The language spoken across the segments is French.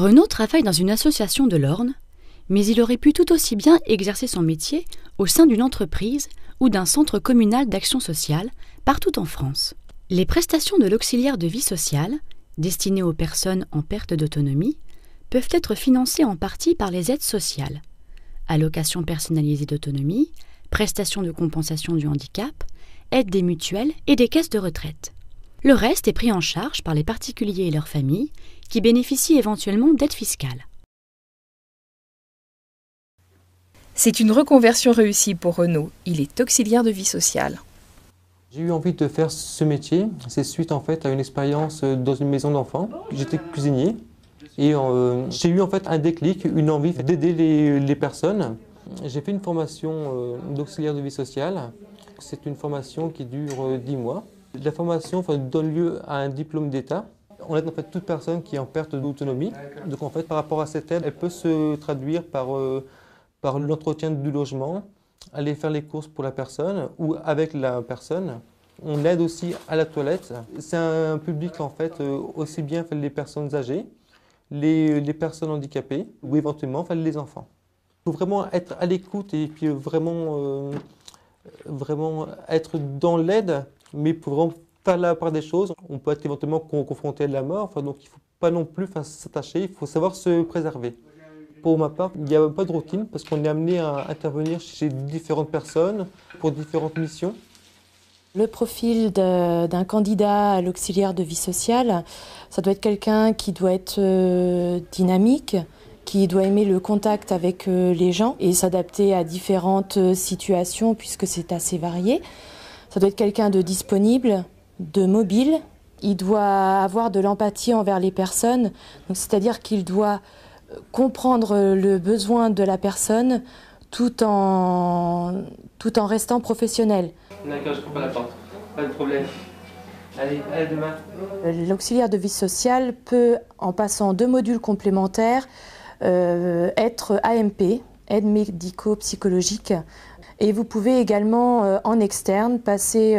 Renaud travaille dans une association de l'Orne, mais il aurait pu tout aussi bien exercer son métier au sein d'une entreprise ou d'un centre communal d'action sociale partout en France. Les prestations de l'auxiliaire de vie sociale, destinées aux personnes en perte d'autonomie, peuvent être financées en partie par les aides sociales, allocations personnalisées d'autonomie, prestations de compensation du handicap, aides des mutuelles et des caisses de retraite. Le reste est pris en charge par les particuliers et leurs familles qui bénéficient éventuellement d'aides fiscales. C'est une reconversion réussie pour Renaud. Il est auxiliaire de vie sociale. J'ai eu envie de faire ce métier. C'est suite en fait à une expérience dans une maison d'enfants. J'étais cuisinier et j'ai eu en fait un déclic, une envie d'aider les personnes. J'ai fait une formation d'auxiliaire de vie sociale. C'est une formation qui dure 10 mois. La formation donne lieu à un diplôme d'État. On aide en fait toute personne qui est en perte d'autonomie. Donc en fait par rapport à cette aide, elle peut se traduire par l'entretien du logement, aller faire les courses pour la personne ou avec la personne. On aide aussi à la toilette. C'est un public en fait aussi bien les personnes âgées, les personnes handicapées ou éventuellement les enfants. Il faut vraiment être à l'écoute et puis vraiment être dans l'aide, mais pour vraiment faire la part des choses. On peut être éventuellement confronté à de la mort, donc il ne faut pas non plus s'attacher, il faut savoir se préserver. Pour ma part, il n'y a pas de routine parce qu'on est amené à intervenir chez différentes personnes pour différentes missions. Le profil d'un candidat à l'auxiliaire de vie sociale, ça doit être quelqu'un qui doit être dynamique, qui doit aimer le contact avec les gens et s'adapter à différentes situations puisque c'est assez varié. Ça doit être quelqu'un de disponible, de mobile. Il doit avoir de l'empathie envers les personnes, c'est-à-dire qu'il doit comprendre le besoin de la personne tout en restant professionnel. D'accord, je ne prends pas la porte, pas de problème. Allez, demain. L'auxiliaire de vie sociale peut, en passant 2 modules complémentaires, être AMP, aide médico-psychologique. Et vous pouvez également, en externe, passer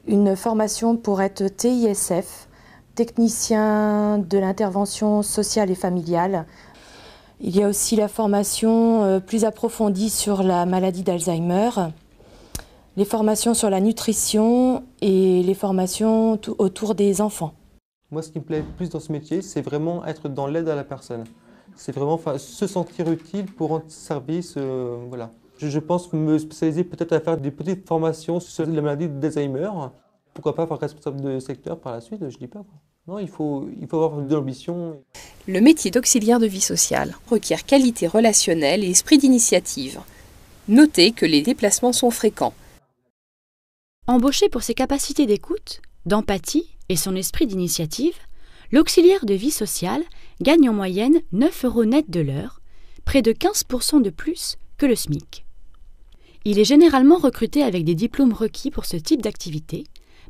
une formation pour être TISF, technicien de l'intervention sociale et familiale. Il y a aussi la formation plus approfondie sur la maladie d'Alzheimer, les formations sur la nutrition et les formations autour des enfants. Moi, ce qui me plaît le plus dans ce métier, c'est vraiment être dans l'aide à la personne. C'est vraiment se sentir utile pour rendre service. Voilà. Je pense me spécialiser peut-être à faire des petites formations sur la maladie d'Alzheimer. Pourquoi pas faire responsable de secteur par la suite, je ne dis pas. Non, il faut avoir de l'ambition. Le métier d'auxiliaire de vie sociale requiert qualité relationnelle et esprit d'initiative. Notez que les déplacements sont fréquents. Embauché pour ses capacités d'écoute, d'empathie et son esprit d'initiative, l'auxiliaire de vie sociale gagne en moyenne 9 € net de l'heure, près de 15% de plus que le SMIC. Il est généralement recruté avec des diplômes requis pour ce type d'activité,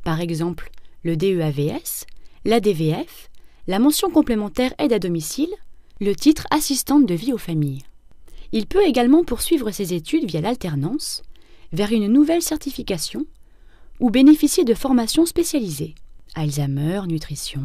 par exemple le DEAVS, l'ADVF, la mention complémentaire aide à domicile, le titre assistante de vie aux familles. Il peut également poursuivre ses études via l'alternance, vers une nouvelle certification, ou bénéficier de formations spécialisées, Alzheimer, nutrition,